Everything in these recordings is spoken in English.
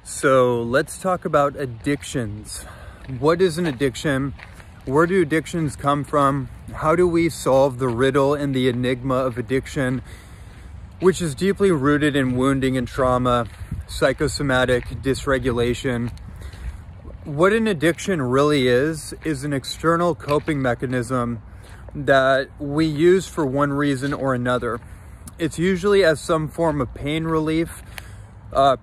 So let's talk about addictions. What is an addiction? Where do addictions come from? How do we solve the riddle and the enigma of addiction, which is deeply rooted in wounding and trauma, psychosomatic dysregulation? What an addiction really is an external coping mechanism that we use for one reason or another. It's usually as some form of pain relief,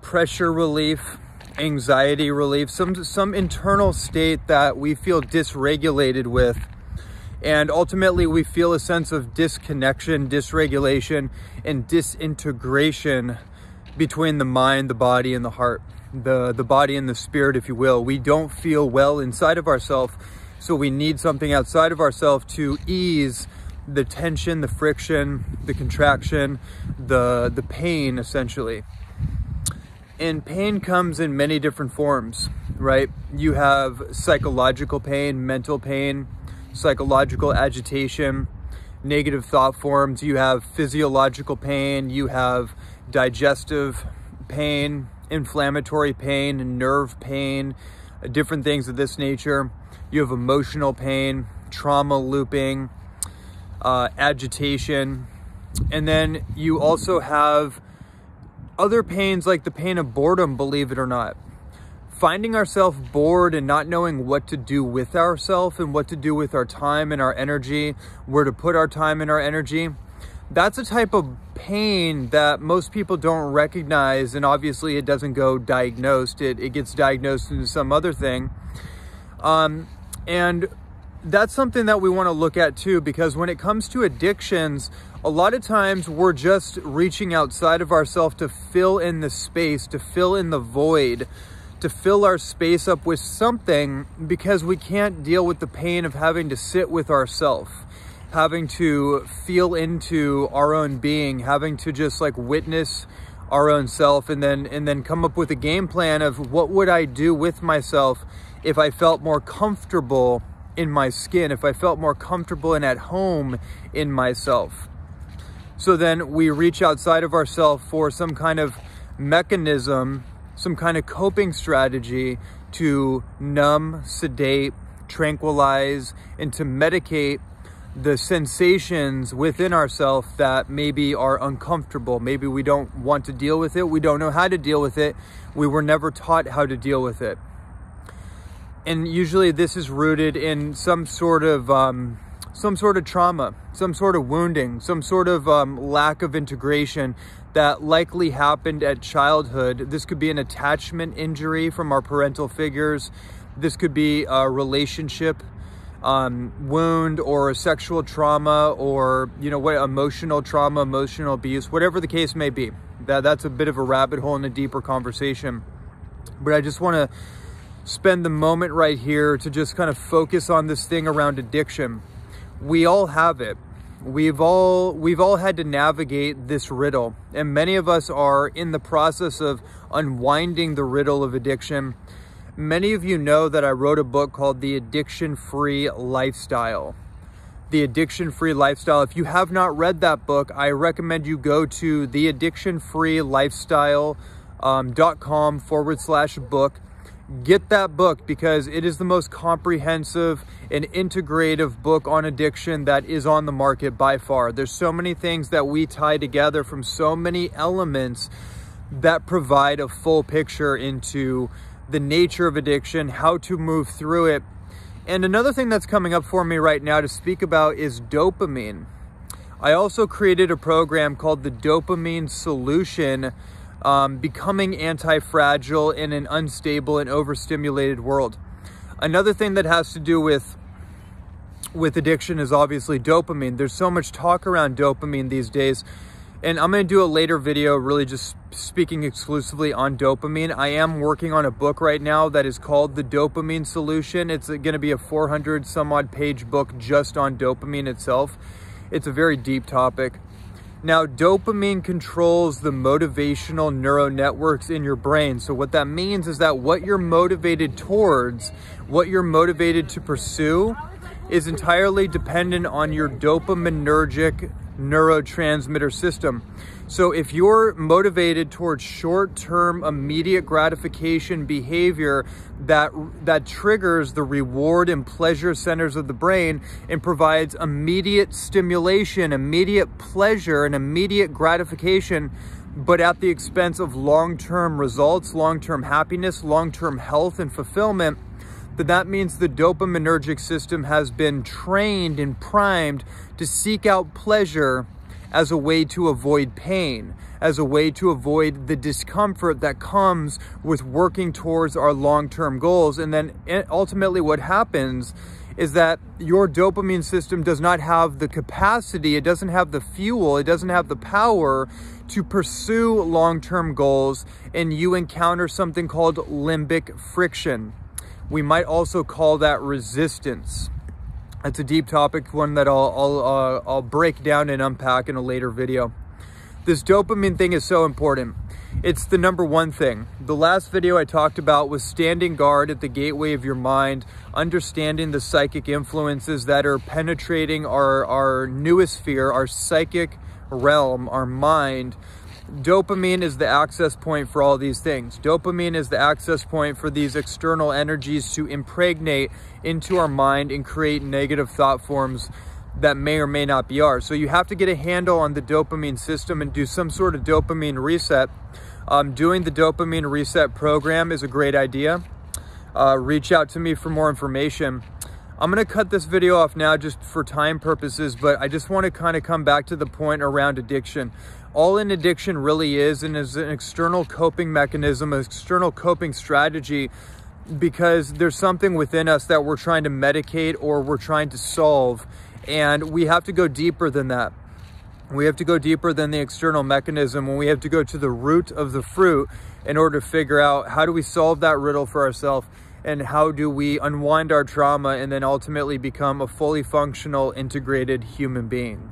pressure relief, anxiety relief, some internal state that we feel dysregulated with. And ultimately we feel a sense of disconnection, dysregulation, and disintegration between the mind, the body, and the heart, the body and the spirit, if you will. We don't feel well inside of ourselves, so we need something outside of ourselves to ease the tension, the friction, the contraction, the pain, essentially. And pain comes in many different forms, right? You have psychological pain, mental pain, psychological agitation, negative thought forms. You have physiological pain, you have digestive pain, inflammatory pain, nerve pain, different things of this nature. You have emotional pain, trauma looping, agitation. And then you also have other pains like the pain of boredom, believe it or not. Finding ourselves bored and not knowing what to do with ourselves and what to do with our time and our energy, where to put our time and our energy. That's a type of pain that most people don't recognize, and obviously it doesn't go diagnosed. It gets diagnosed into some other thing. And that's something that we want to look at too, because when it comes to addictions, a lot of times we're just reaching outside of ourselves to fill in the space, to fill in the void, to fill our space up with something, because we can't deal with the pain of having to sit with ourselves, having to feel into our own being, having to just like witness our own self, and then come up with a game plan of what would I do with myself if I felt more comfortable in my skin, if I felt more comfortable and at home in myself. So then we reach outside of ourselves for some kind of mechanism, some kind of coping strategy to numb, sedate, tranquilize, and to medicate the sensations within ourselves that maybe are uncomfortable. Maybe we don't want to deal with it. We don't know how to deal with it. We were never taught how to deal with it. And usually this is rooted in some sort of trauma, some sort of wounding, some sort of lack of integration that likely happened at childhood. This could be an attachment injury from our parental figures. This could be a relationship wound, or a sexual trauma, or emotional trauma, emotional abuse, whatever the case may be. That's a bit of a rabbit hole in a deeper conversation. But I just want to spend the moment right here to just kind of focus on this thing around addiction. We all have it. We've all had to navigate this riddle, and many of us are in the process of unwinding the riddle of addiction. Many of you know that I wrote a book called The Addiction-Free Lifestyle. The Addiction-Free Lifestyle. If you have not read that book, I recommend you go to theaddictionfreelifestyle.com/book. Get that book, because it is the most comprehensive and integrative book on addiction that is on the market by far. There's so many things that we tie together from so many elements that provide a full picture into the nature of addiction, how to move through it. And another thing that's coming up for me right now to speak about is dopamine. I also created a program called the Dopamine Solution, becoming anti-fragile in an unstable and overstimulated world. Another thing that has to do with addiction is obviously dopamine. There's so much talk around dopamine these days, and I'm going to do a later video really just speaking exclusively on dopamine. I am working on a book right now that is called The Dopamine Solution. It's going to be a 400 some odd page book just on dopamine itself. It's a very deep topic. Now, dopamine controls the motivational neural networks in your brain. So what that means is that what you're motivated towards, what you're motivated to pursue, is entirely dependent on your dopaminergic neurotransmitter system. So if you're motivated towards short-term immediate gratification behavior that triggers the reward and pleasure centers of the brain and provides immediate stimulation, immediate pleasure, and immediate gratification, but at the expense of long-term results, long-term happiness, long-term health and fulfillment, then that means the dopaminergic system has been trained and primed to seek out pleasure as a way to avoid pain, as a way to avoid the discomfort that comes with working towards our long-term goals. And then ultimately what happens is that your dopamine system does not have the capacity, it doesn't have the fuel, it doesn't have the power to pursue long-term goals, and you encounter something called limbic friction. We might also call that resistance. It's a deep topic, one that I'll break down and unpack in a later video. This dopamine thing is so important. It's the number one thing. The last video I talked about was standing guard at the gateway of your mind, understanding the psychic influences that are penetrating our noosphere, our psychic realm, our mind. Dopamine is the access point for all these things. Dopamine is the access point for these external energies to impregnate into our mind and create negative thought forms that may or may not be ours. So you have to get a handle on the dopamine system and do some sort of dopamine reset. Doing the dopamine reset program is a great idea. Reach out to me for more information. I'm going to cut this video off now just for time purposes, but I just want to kind of come back to the point around addiction. All an addiction really is, and is an external coping mechanism, an external coping strategy, because there's something within us that we're trying to medicate or we're trying to solve. And we have to go deeper than that. We have to go deeper than the external mechanism, and we have to go to the root of the fruit in order to figure out how do we solve that riddle for ourselves, and how do we unwind our trauma and then ultimately become a fully functional, integrated human being.